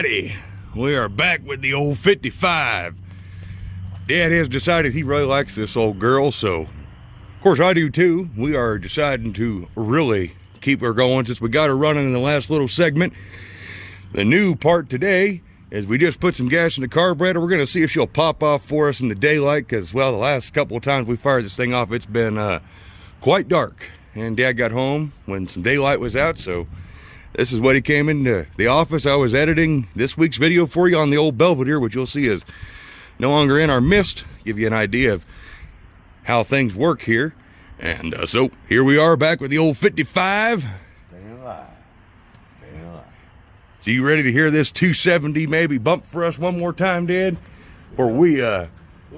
Alrighty, we are back with the old 55. Dad has decided he really likes this old girl, so of course I do too. We are deciding to really keep her going since we got her running in the last little segment. The new part today is we just put some gas in the carburetor. We're gonna see if she'll pop off for us in the daylight, because well, the last couple of times we fired this thing off, it's been quite dark. And Dad got home when some daylight was out, so this is what he came into the office. I was editing this week's video for you on the old Belvedere, which you'll see is no longer in our midst. Give you an idea of how things work here. And so here we are back with the old 55. Staying alive. Staying alive. So you ready to hear this 270 maybe bump for us one more time, Dad? Or we What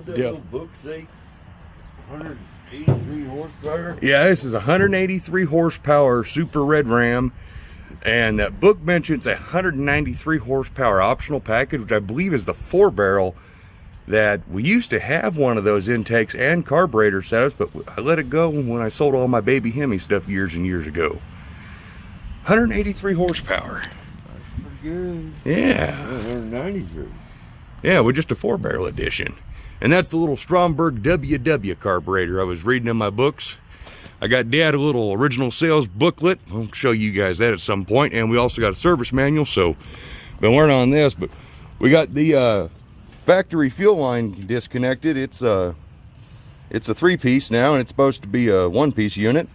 that little book say? 183 horsepower? Yeah, this is 183 horsepower Super Red Ram. And that book mentions a 193 horsepower optional package, which I believe is the 4-barrel that we used to have one of those intakes and carburetor setups, but I let it go when I sold all my baby Hemi stuff years and years ago. 183 horsepower. That's pretty good. Yeah. 193. Yeah, with just a 4-barrel edition. And that's the little Stromberg WW carburetor I was reading in my books. I got Dad a little original sales booklet. I'll show you guys that at some point. And we also got a service manual, so been learning on this. But we got the factory fuel line disconnected. It's a 3-piece now, and it's supposed to be a 1-piece unit.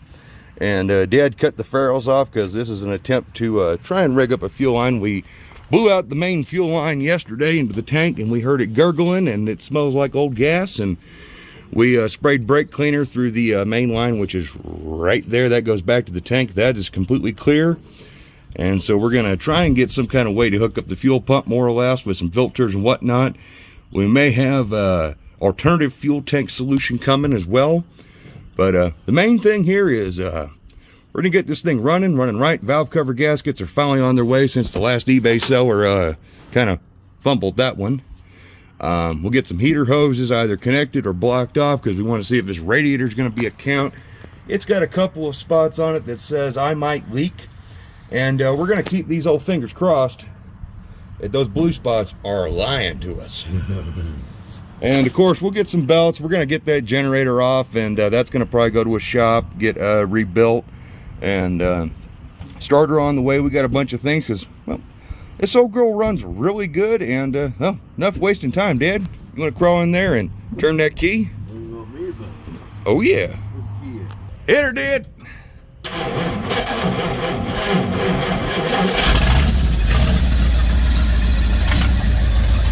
And Dad cut the ferrules off because this is an attempt to try and rig up a fuel line. We blew out the main fuel line yesterday into the tank, and we heard it gurgling, and it smells like old gas. And we sprayed brake cleaner through the main line, which is right there. That goes back to the tank. That is completely clear. And so we're gonna try and get some kind of way to hook up the fuel pump, more or less, with some filters and whatnot. We may have alternative fuel tank solution coming as well. But the main thing here is we're gonna get this thing running right. Valve cover gaskets are finally on their way since the last eBay seller kind of fumbled that one. We'll get some heater hoses either connected or blocked off, because we want to see if this radiator is going to be a count. It's got a couple of spots on it that says I might leak, and we're going to keep these old fingers crossed that those blue spots are lying to us. And of course we'll get some belts. We're going to get that generator off, and that's going to probably go to a shop, get rebuilt, and starter on the way. We got a bunch of things because, well, this old girl runs really good. And well, enough wasting time. Dad, you want to crawl in there and turn that key? What do you want me about? Oh yeah. Hit her, Dad.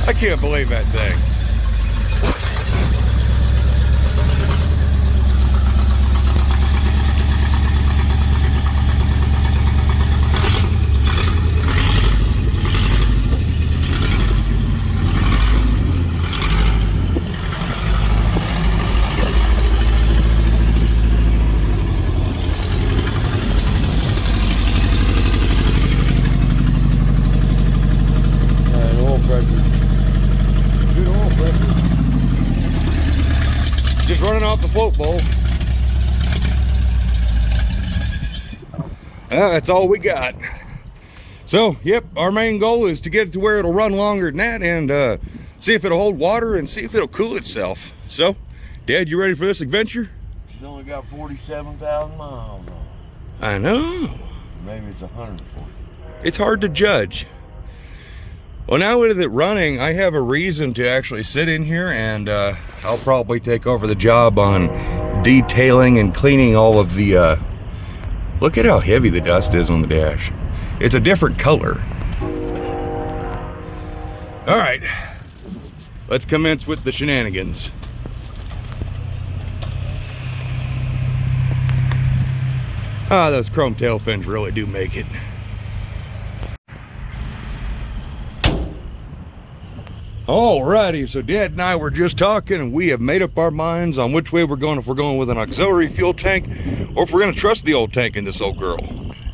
I can't believe that thing. Just running off the float bowl. That's all we got. So, yep, our main goal is to get it to where it'll run longer than that, and see if it'll hold water and see if it'll cool itself. So, Dad, you ready for this adventure? She's only got 47,000 miles on it. I know. Maybe it's 140. It's hard to judge. Well, now with it running, I have a reason to actually sit in here, and I'll probably take over the job on detailing and cleaning all of the, look at how heavy the dust is on the dash. It's a different color. All right, let's commence with the shenanigans. Ah, those chrome tail fins really do make it. Alrighty, so Dad and I were just talking, and we have made up our minds on which way we're going, if we're going with an auxiliary fuel tank or if we're going to trust the old tank in this old girl.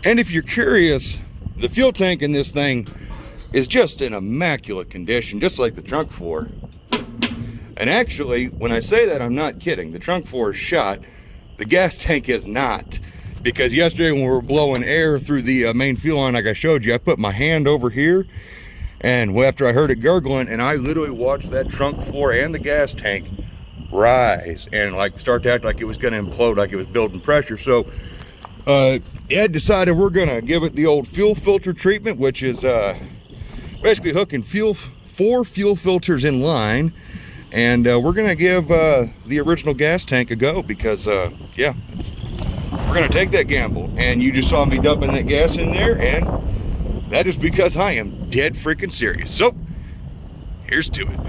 And if you're curious, the fuel tank in this thing is just in immaculate condition, just like the trunk floor. And actually, when I say that, I'm not kidding. The trunk floor is shot. The gas tank is not. Because yesterday when we were blowing air through the main fuel line, like I showed you, I put my hand over here, And after I heard it gurgling, and I literally watched that trunk floor and the gas tank rise and like start to act like it was going to implode, like it was building pressure. So Ed decided we're going to give it the old fuel filter treatment, which is basically hooking 4 fuel filters in line. And we're going to give the original gas tank a go because, yeah, we're going to take that gamble. And you just saw me dumping that gas in there, and that is because I am dead freaking serious. So, here's to it.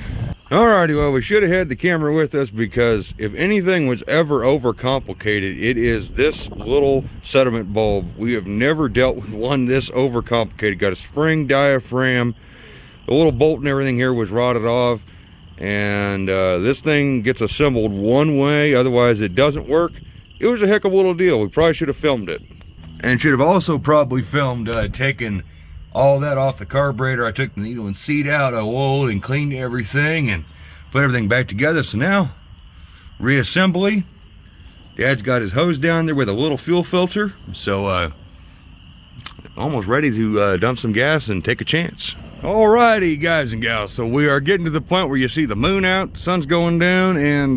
Alrighty, well, we should have had the camera with us because if anything was ever overcomplicated, it is this little sediment bulb. We have never dealt with one this overcomplicated. Got a spring diaphragm. The little bolt and everything here was rotted off. And this thing gets assembled one way, otherwise it doesn't work. It was a heck of a little deal. We probably should have filmed it. And should have also probably filmed taking all that off the carburetor. I took the needle and seat out, I oiled and cleaned everything and put everything back together. So now, reassembly. Dad's got his hose down there with a little fuel filter. So almost ready to dump some gas and take a chance. Alrighty, guys and gals, so we are getting to the point where you see the moon out, sun's going down, and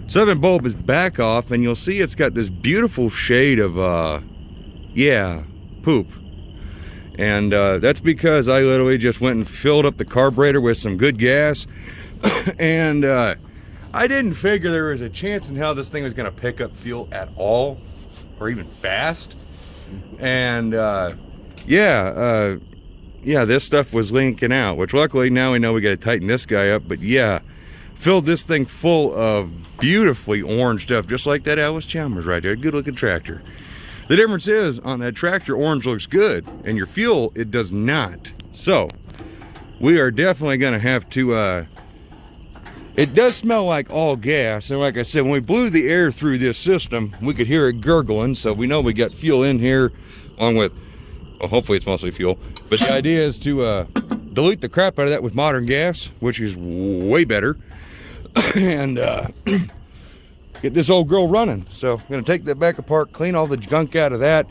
sediment bulb is back off, and you'll see it's got this beautiful shade of yeah, poop. And that's because I literally just went and filled up the carburetor with some good gas. And I didn't figure there was a chance in how this thing was going to pick up fuel at all, or even fast. And yeah, this stuff was leaking out, which luckily now we know we got to tighten this guy up. But yeah, filled this thing full of beautifully orange stuff, just like that Alice Chalmers right there. Good looking tractor. The difference is on that tractor, orange looks good, and your fuel, it does not. So we are definitely going to have to it does smell like all gas, and like I said, when we blew the air through this system, we could hear it gurgling. So we know we got fuel in here, along with, well, hopefully it's mostly fuel. But the idea is to dilute the crap out of that with modern gas, which is way better, and get this old girl running. So I'm gonna take that back apart, clean all the gunk out of that.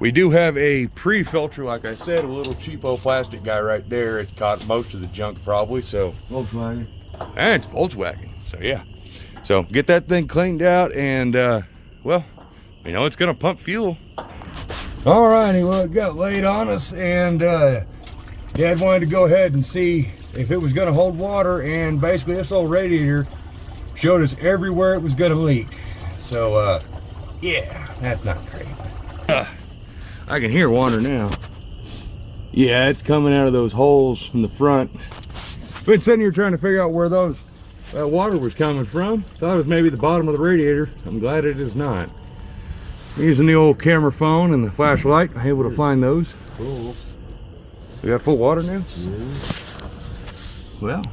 We do have a pre-filter, like I said, a little cheapo plastic guy right there. It caught most of the junk probably. So Volkswagen. and it's Volkswagen, so yeah. So get that thing cleaned out, and well, you know, it's gonna pump fuel. Alrighty, well, it got laid on us, and Dad wanted to go ahead and see if it was gonna hold water, and basically this old radiator showed us everywhere it was gonna leak. So yeah, that's not great. I can hear water now. Yeah, it's coming out of those holes in the front. Been sitting here trying to figure out where that water was coming from. Thought it was maybe the bottom of the radiator. I'm glad it is not. Using the old camera phone and the flashlight, I'm able to find those. Cool. We got full water now? Yeah. Well,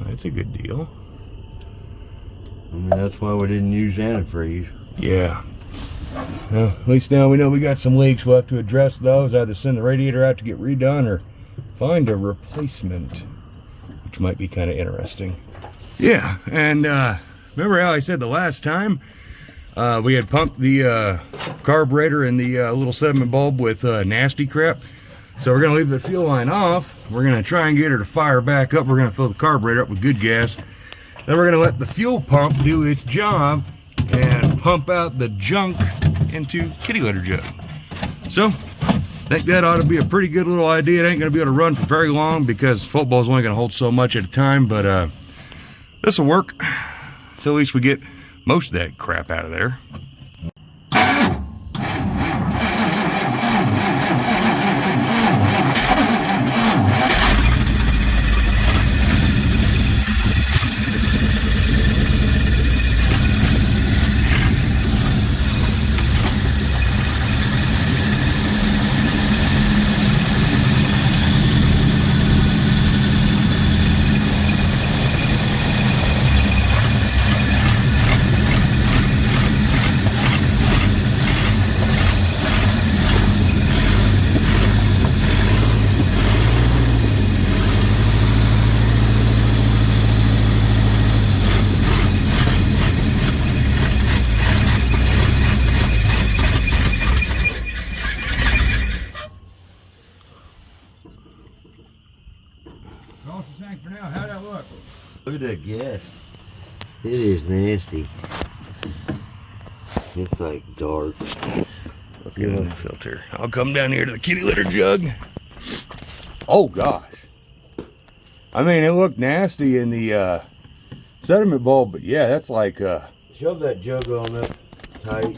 that's a good deal. I mean, that's why we didn't use antifreeze. Yeah. Well, at least now we know we got some leaks. We'll have to address those. Either send the radiator out to get redone or find a replacement, which might be kind of interesting. Yeah, and remember how I said the last time we had pumped the carburetor and the little sediment bulb with nasty crap? So we're gonna leave the fuel line off. We're gonna try and get her to fire back up. We're gonna fill the carburetor up with good gas. Then we're gonna let the fuel pump do its job and pump out the junk into kitty litter jug. So I think that ought to be a pretty good little idea. It ain't gonna be able to run for very long because football's only gonna hold so much at a time, but this will work. So at least we get most of that crap out of there. Cross the tank for now. How'd that look? Look at that gas. It is nasty. It's like dark. Look at the filter. I'll come down here to the kitty litter jug. Oh gosh. I mean, it looked nasty in the sediment bowl, but yeah, that's like Shove that jug on up tight.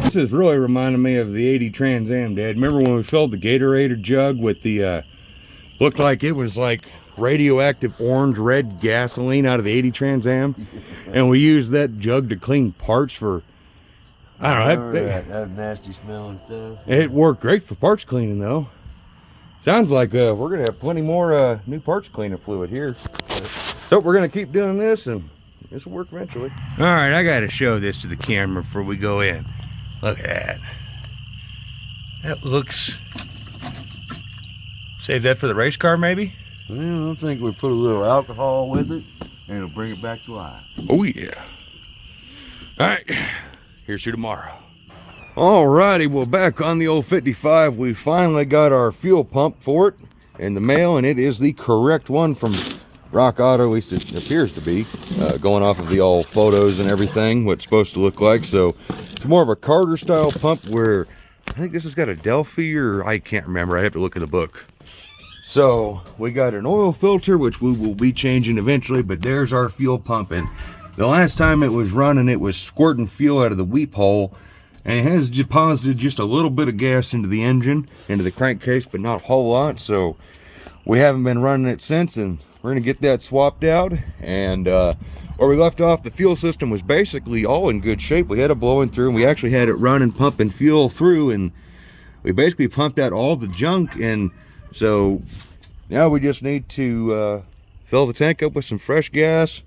This is really reminding me of the 80 Trans Am, Dad. Remember when we filled the Gatorade jug with the looked like it was like radioactive orange red gasoline out of the 80 Trans Am, and we used that jug to clean parts for, I don't know, that nasty smell and stuff. it worked great for parts cleaning though. Sounds like we're gonna have plenty more new parts cleaning fluid here, so we're gonna keep doing this and this will work eventually. All right, I gotta show this to the camera before we go in. Look at that. That looks, save that for the race car maybe? Well, I think we put a little alcohol with it and it'll bring it back to life. Oh yeah. All right, here's to tomorrow. Alrighty, well, back on the old 55, we finally got our fuel pump for it in the mail, and it is the correct one from Rock Auto, at least it appears to be, going off of the old photos and everything, what it's supposed to look like. So it's more of a Carter style pump, where I think this has got a Delphi, or I can't remember, I have to look in the book. So we got an oil filter, which we will be changing eventually, but there's our fuel pump. And the last time it was running, it was squirting fuel out of the weep hole, and it has deposited just a little bit of gas into the engine, into the crankcase, but not a whole lot. So we haven't been running it since, and we're gonna get that swapped out. And where we left off, the fuel system was basically all in good shape. We had it blowing through, and we actually had it running, pumping fuel through, and we basically pumped out all the junk. And so now we just need to fill the tank up with some fresh gas.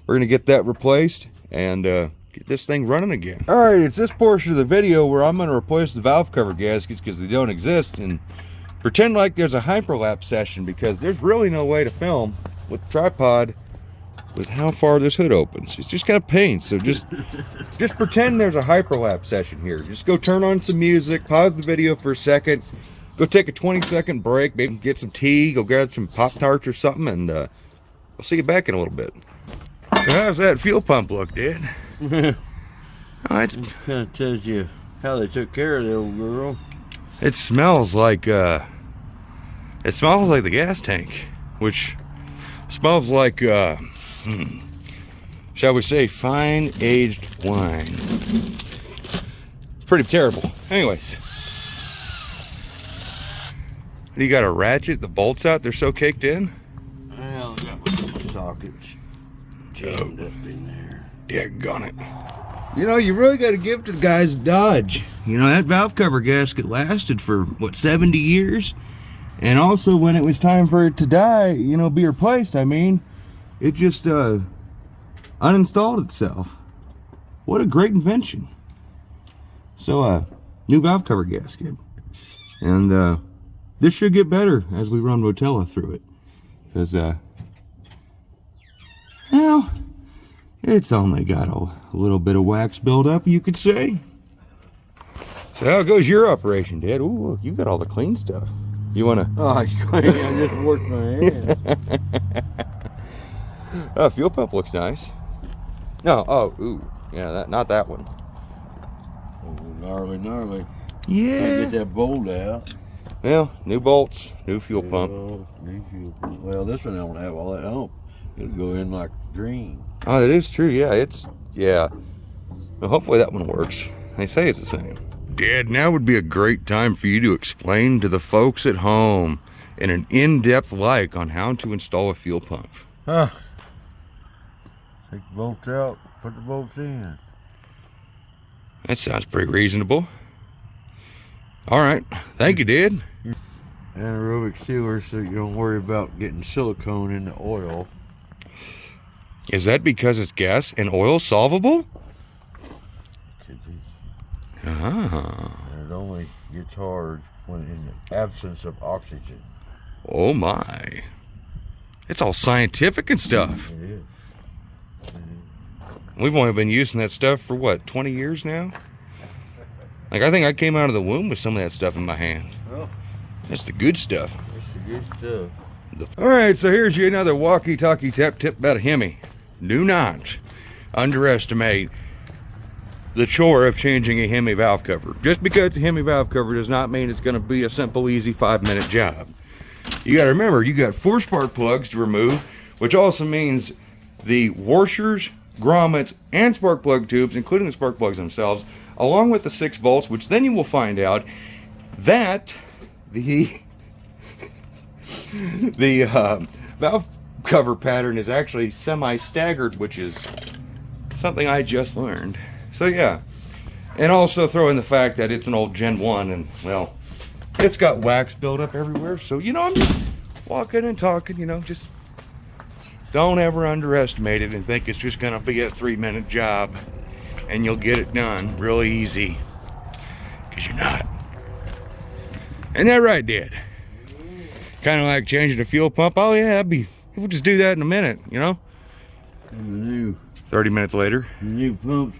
We're gonna get that replaced and get this thing running again. All right, it's this portion of the video where I'm gonna replace the valve cover gaskets because they don't exist, and pretend like there's a hyperlapse session, because there's really no way to film with the tripod with how far this hood opens. It's just kind of pain. So just pretend there's a hyperlapse session here. Just go turn on some music, pause the video for a second, go take a 20-second break, maybe get some tea, go grab some Pop-Tarts or something, and we'll see you back in a little bit. So how's that fuel pump look, Dad? Oh, It kind of tells you how they took care of the old girl. it smells like the gas tank, which smells like shall we say fine aged wine. Pretty terrible. Anyways, you got a ratchet, the bolts out, they're so caked in. Well, I got my sockets jammed up in there. Daggone it. You know, you really got to give to the guys at Dodge. You know, that valve cover gasket lasted for, what, 70 years? And also, when it was time for it to die, you know, be replaced, I mean, it just uninstalled itself. What a great invention. So, new valve cover gasket. And this should get better as we run Rotella through it. Because, well, it's only got a little bit of wax buildup, you could say. So how goes your operation, Dad? Ooh, you got all the clean stuff. You wanna? Oh, I just worked my hand. Oh, fuel pump looks nice. No, oh, ooh, yeah, not that one. Oh, gnarly. Yeah. Gotta get that bolt out. Well, new bolts, new fuel pump. New fuel pump. Well, this one don't have all that hump. It'll go in like green. Oh, that is true. Yeah, yeah. Well, hopefully that one works. They say it's the same. Dad, now would be a great time for you to explain to the folks at home in an in-depth like on how to install a fuel pump. Huh. Take the bolts out, put the bolts in. That sounds pretty reasonable. All right. Thank you, Dad. Anaerobic sealer so you don't worry about getting silicone in the oil. Is that because it's gas and oil solvable? Could be. Ah. And it only gets hard when in the absence of oxygen. Oh my. It's all scientific and stuff. It is. We've only been using that stuff for what, 20 years now? Like, I think I came out of the womb with some of that stuff in my hand. Well, That's the good stuff. that's the good stuff. All right, so here's you another walkie-talkie tip about a Hemi. Do not underestimate the chore of changing a Hemi valve cover. Just because it's a Hemi valve cover does not mean it's going to be a simple, easy 5-minute job. You got to remember, you got 4 spark plugs to remove, which also means the washers, grommets, and spark plug tubes, including the spark plugs themselves, along with the 6 bolts, which then you will find out that the valve cover pattern is actually semi-staggered, which is something I just learned. So yeah, and also throw in the fact that it's an old Gen 1 and, well, it's got wax built up everywhere. So, you know, I'm just walking and talking, you know, just don't ever underestimate it and think it's just gonna be a 3-minute job and you'll get it done really easy, because you're not. Ain't that right, Dad? Kind of like changing the fuel pump. Oh yeah, we'll just do that in a minute, you know? And the new 30 minutes later. The new pumps,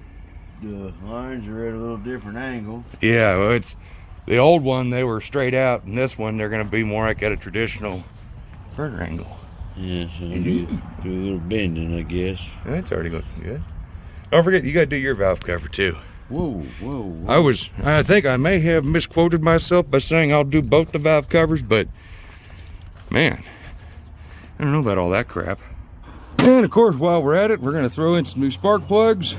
the lines are at a little different angle. Yeah, well, it's the old one, they were straight out, and this one, they're going to be more like at a traditional burner angle. Yeah, so do a little bending, I guess. That's already looking good. Don't forget, you got to do your valve cover too. Whoa, whoa, whoa. I think I may have misquoted myself by saying I'll do both the valve covers, but man, I don't know about all that crap. And of course, while we're at it, we're going to throw in some new spark plugs.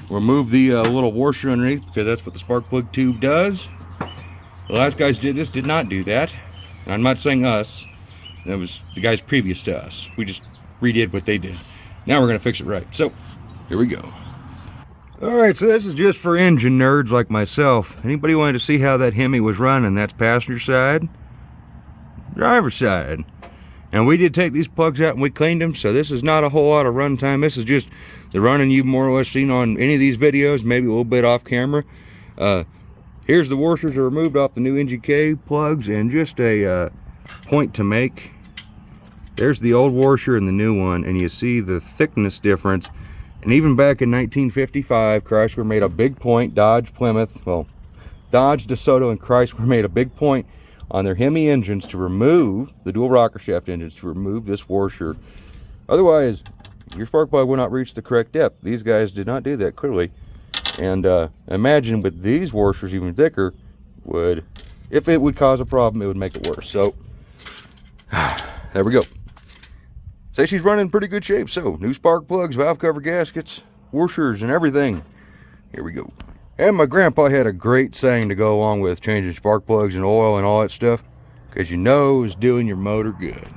Remove the little washer underneath, because that's what the spark plug tube does. The last guys did not do that. And I'm not saying us. That was the guys previous to us. We just redid what they did. Now we're going to fix it right. So, here we go. Alright, so this is just for engine nerds like myself. Anybody wanted to see how that Hemi was running? That's passenger side, driver's side. And we did take these plugs out and we cleaned them, so this is not a whole lot of run time. This is just the running you've more or less seen on any of these videos, maybe a little bit off camera. Here's the washers are removed off the new NGK plugs, and just a point to make. There's the old washer and the new one, and you see the thickness difference. And even back in 1955, Chrysler made a big point, Dodge, Plymouth, well, Dodge, DeSoto, and Chrysler made a big point on their Hemi engines to remove, the dual rocker shaft engines, to remove this washer. Otherwise, your spark plug will not reach the correct depth. These guys did not do that, clearly. And imagine with these washers even thicker, if it would cause a problem, it would make it worse. So, there we go. Say she's running in pretty good shape. So, new spark plugs, valve cover gaskets, washers, and everything. Here we go. And my grandpa had a great saying to go along with changing spark plugs and oil and all that stuff, because you know it's doing your motor good.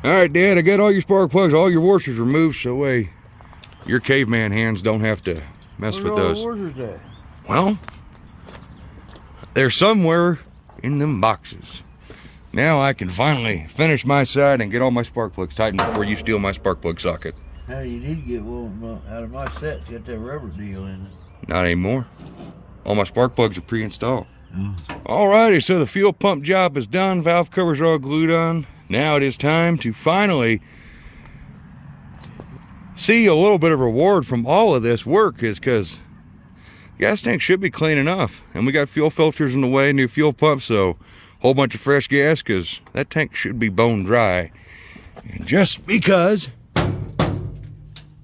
All right, Dad, I got all your spark plugs, all your washers removed, so your caveman hands don't have to mess with those. Where are the washers at? Well, they're somewhere in them boxes. Now I can finally finish my side and get all my spark plugs tightened before you steal my spark plug socket. Now you need to get one out of my set. It's got that rubber deal in it. Not anymore. All my spark plugs are pre-installed. Alrighty, so the fuel pump job is done. Valve covers are all glued on. Now it is time to finally see a little bit of reward from all of this work, is because gas tank should be clean enough. And we got fuel filters in the way, new fuel pump, so whole bunch of fresh gas, because that tank should be bone dry. And just because,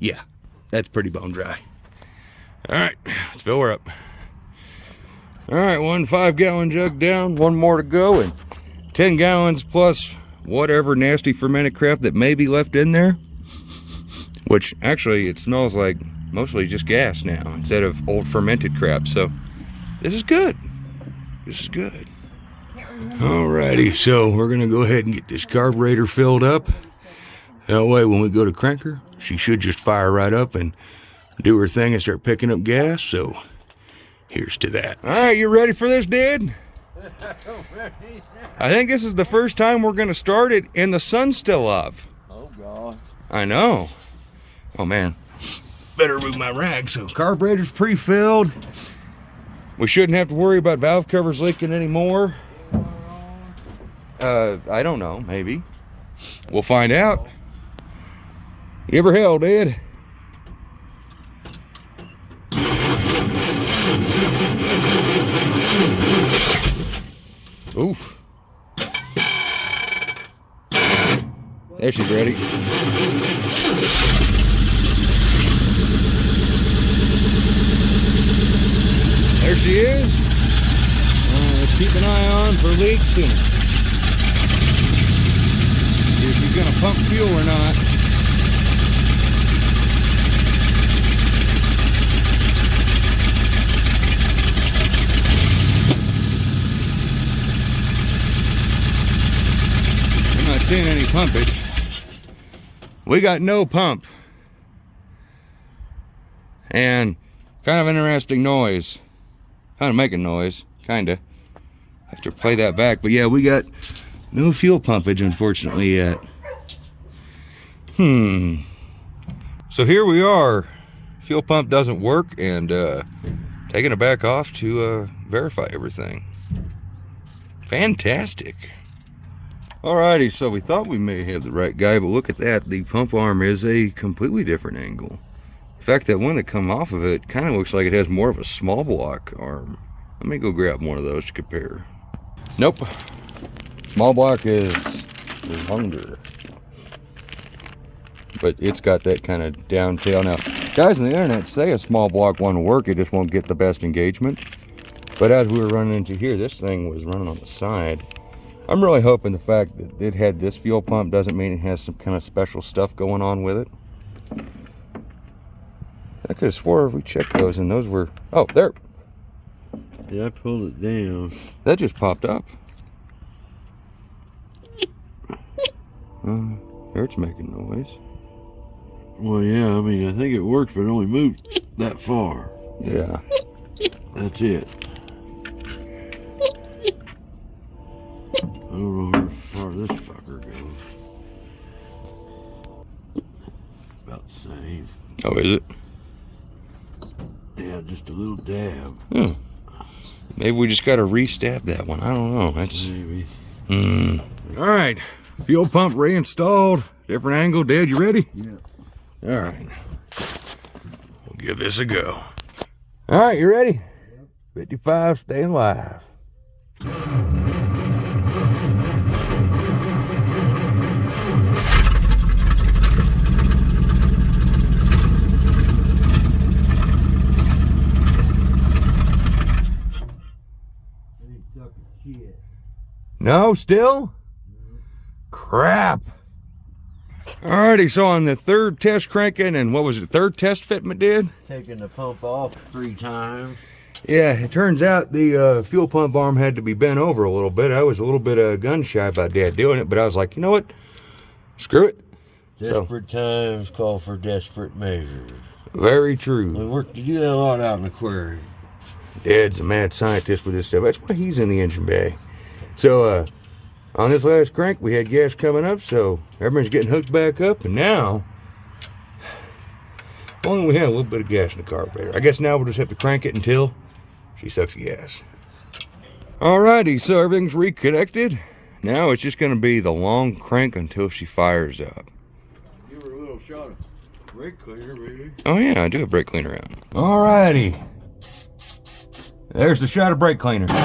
yeah, that's pretty bone dry. All right, let's fill her up. All right, 1 5-gallon jug down, 1 more to go, and 10 gallons plus whatever nasty fermented crap that may be left in there, which actually it smells like mostly just gas now instead of old fermented crap. So this is good. This is good. Alrighty, so we're gonna go ahead and get this carburetor filled up. That way when we go to crank her, she should just fire right up and do her thing and start picking up gas. So here's to that. All right, you ready for this, Dad? I think this is the first time we're gonna start it and the sun's still up. Oh God. I know. Oh man, better remove my rag. So carburetor's pre-filled. We shouldn't have to worry about valve covers leaking anymore. I don't know, maybe. We'll find out. You ever held, Dad? Ooh. There she's ready. There she is. Let's keep an eye on for leaks and see if she's gonna pump fuel or not. I'm not seeing any pumpage. We got no pump. And kind of interesting noise. Kind of making noise. Kinda. Have to play that back. But yeah, we got no fuel pumpage, unfortunately, yet. So here we are. Fuel pump doesn't work, and taking it back off to verify everything. Fantastic. Alrighty, so we thought we may have the right guy, but look at that. The pump arm is a completely different angle. In fact, that one that come off of it kind of looks like it has more of a small block arm. Let me go grab one of those to compare. Nope. Small block is longer. But it's got that kind of down tail. Now, guys on the internet say a small block won't work, it just won't get the best engagement. But as we were running into here, this thing was running on the side. I'm really hoping the fact that it had this fuel pump doesn't mean it has some kind of special stuff going on with it. I could have swore we checked those and those were, oh, there. Yeah, I pulled it down. That just popped up. There it's making noise. Well, yeah, I mean, I think it works, but it only moved that far. Yeah. That's it. I don't know how far this fucker goes. About the same. Oh, is it? Yeah, just a little dab. Maybe we just got to re-stab that one. I don't know. That's maybe. All right, fuel pump reinstalled. Different angle. Dad, you ready? Yeah. All right. We'll give this a go. All right, you ready? Yep. 55, staying live. No, still? Crap. Alrighty, so on the third test cranking, and what was it, third test fitment did? Taking the pump off 3 times. Yeah, it turns out the fuel pump arm had to be bent over a little bit. I was a little bit gun shy about Dad doing it, but I was like, you know what? Screw it. Desperate times call for desperate measures. Very true. We work to do that a lot out in the quarry. Dad's a mad scientist with this stuff. That's why he's in the engine bay. So, on this last crank, we had gas coming up, so everything's getting hooked back up, and now, only we had a little bit of gas in the carburetor. I guess now we'll just have to crank it until she sucks the gas. Alrighty, so everything's reconnected. Now it's just gonna be the long crank until she fires up. Give her a little shot of brake cleaner, maybe. Oh yeah, I do have brake cleaner out. Alrighty. There's the shot of brake cleaner. Look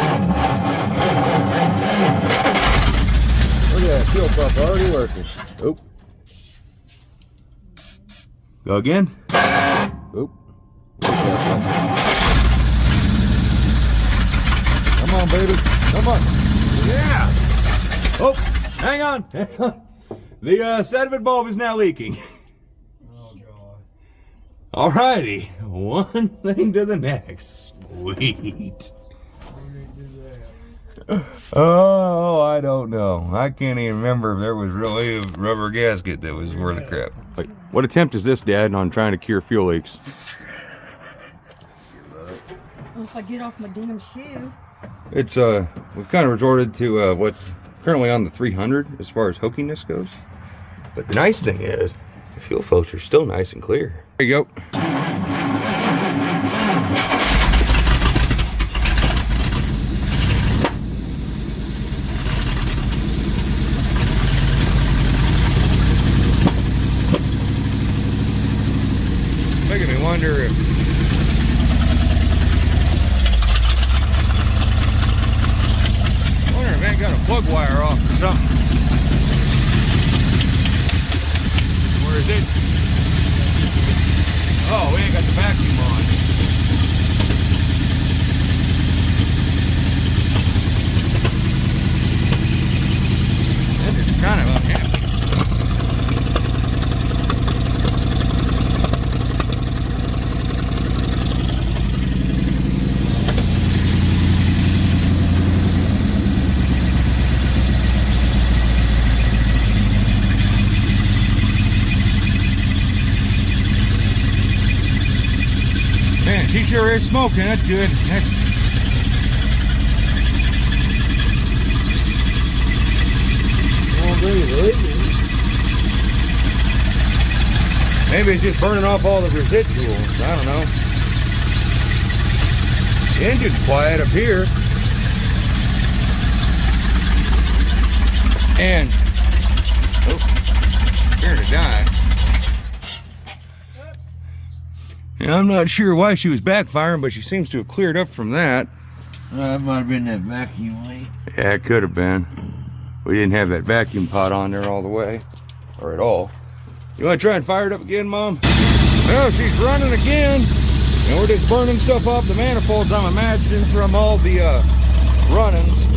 at that fuel pump already working. Oop. Go again. Oop. Come on, baby. Come on. Yeah. Oh, hang on. The sediment bulb is now leaking. Oh, God. Alrighty. One thing to the next. Sweet. Oh, I don't know. I can't even remember if there was really a rubber gasket that was worth a crap. Like, what attempt is this, Dad, on trying to cure fuel leaks? Well, if I get off my damn shoe. It's we've kind of resorted to what's currently on the 300 as far as hookiness goes. But the nice thing is, the fuel filter's still nice and clear. There you go. Making me wonder if plug wire off or something. Where is it? Oh, we ain't got the vacuum on. That is kind of unhappy. Man, she sure is smoking. That's good. Maybe it's just burning off all the residuals. I don't know. The engine's quiet up here. And, oh, here to die. Yeah, I'm not sure why she was backfiring, but she seems to have cleared up from that. That might have been that vacuum leak. Yeah, it could have been. We didn't have that vacuum pot on there all the way, or at all. You want to try and fire it up again, Mom? Well, she's running again, and we're just burning stuff off the manifolds, I'm imagining, from all the run-ins.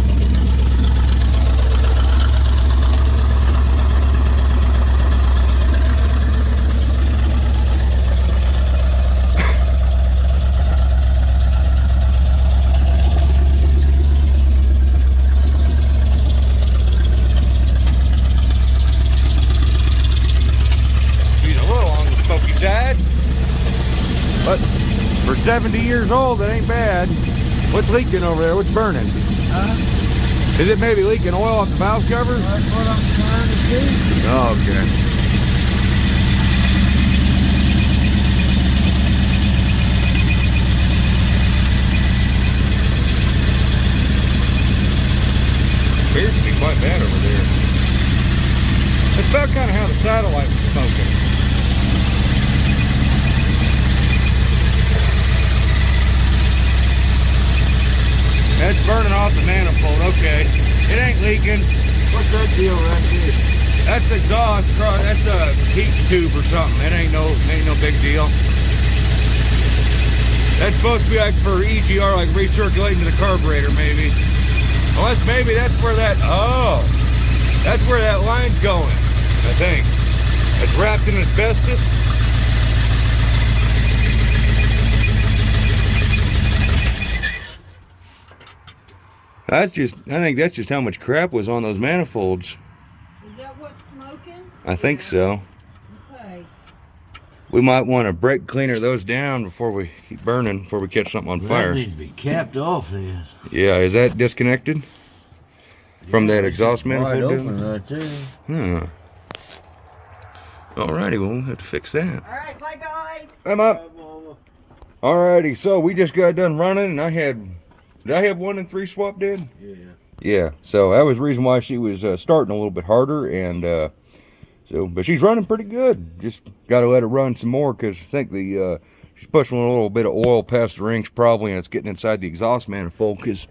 But for 70 years old, that ain't bad. What's leaking over there? What's burning? Is it maybe leaking oil off the valve cover? That's what I'm trying to do. Oh, okay. Appears to be quite bad over there. It's about kind of how the satellite was smoking. That's burning off the manifold, okay. It ain't leaking. What's that deal right there? That's exhaust, that's a heat tube or something. It ain't no big deal. That's supposed to be like for EGR, like recirculating to the carburetor maybe. Unless maybe that's where that, that's where that line's going, I think. It's wrapped in asbestos. I think that's just how much crap was on those manifolds. Is that what's smoking? I think so. Okay. We might want to brake cleaner those down before we keep burning, before we catch something on fire. That needs to be capped off then. Yeah, is that disconnected? From that exhaust manifold? Wide open right there. Huh. Alrighty, well, we'll have to fix that. Alright, bye guys. I'm up. Alrighty, so we just got done running, and did I have 1 and 3 swap, Dad? Yeah. Yeah, so that was the reason why she was starting a little bit harder, and but she's running pretty good. Just got to let her run some more, because I think she's pushing a little bit of oil past the rings probably, and it's getting inside the exhaust manifold, because,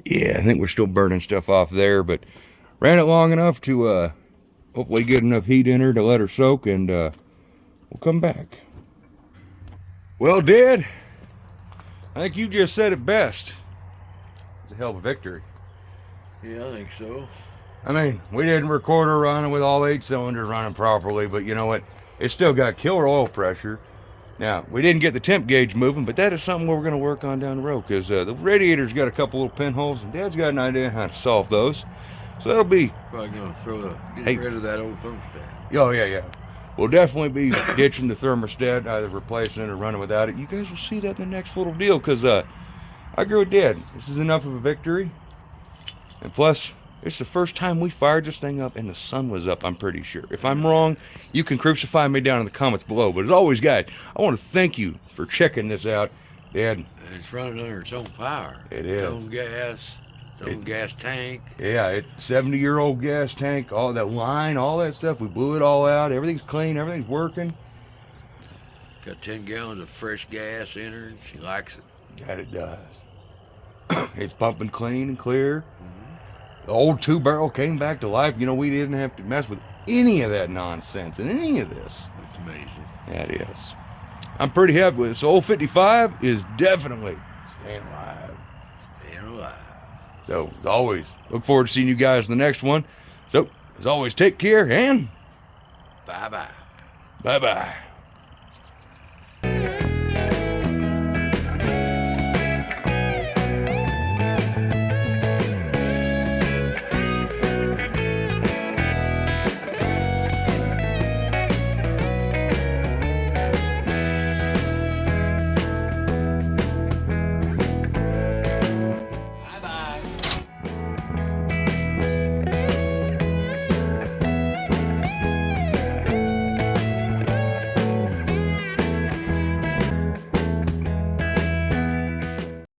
yeah, I think we're still burning stuff off there, but ran it long enough to hopefully get enough heat in her to let her soak, and we'll come back. Well, Dad, I think you just said it best. It's a hell of a victory. Yeah, I think so. I mean, we didn't record her running with all 8 cylinders running properly, but you know what? It's still got killer oil pressure. Now, we didn't get the temp gauge moving, but that is something we're going to work on down the road, because the radiator's got a couple little pinholes, and Dad's got an idea how to solve those. So that'll be... Probably going to get rid of that old thermostat. Oh, yeah. We'll definitely be ditching the thermostat, either replacing it or running without it. You guys will see that in the next little deal, because I agree with Dad. This is enough of a victory. And plus, it's the first time we fired this thing up and the sun was up, I'm pretty sure. If I'm wrong, you can crucify me down in the comments below. But as always, guys, I want to thank you for checking this out. Dad. And it's running under its own power. It is. Its own gas. Its own gas tank. Yeah, it's 70-year-old gas tank, all that line, all that stuff. We blew it all out. Everything's clean. Everything's working. Got 10 gallons of fresh gas in her, and she likes it. God, it does. It's pumping clean and clear. The old 2-barrel came back to life. You know, we didn't have to mess with any of that nonsense and any of this. That's amazing. That is. I'm pretty happy with it. So old 55 is definitely staying alive. Staying alive. So as always, look forward to seeing you guys in the next one. So as always, take care and Bye-bye. bye-bye.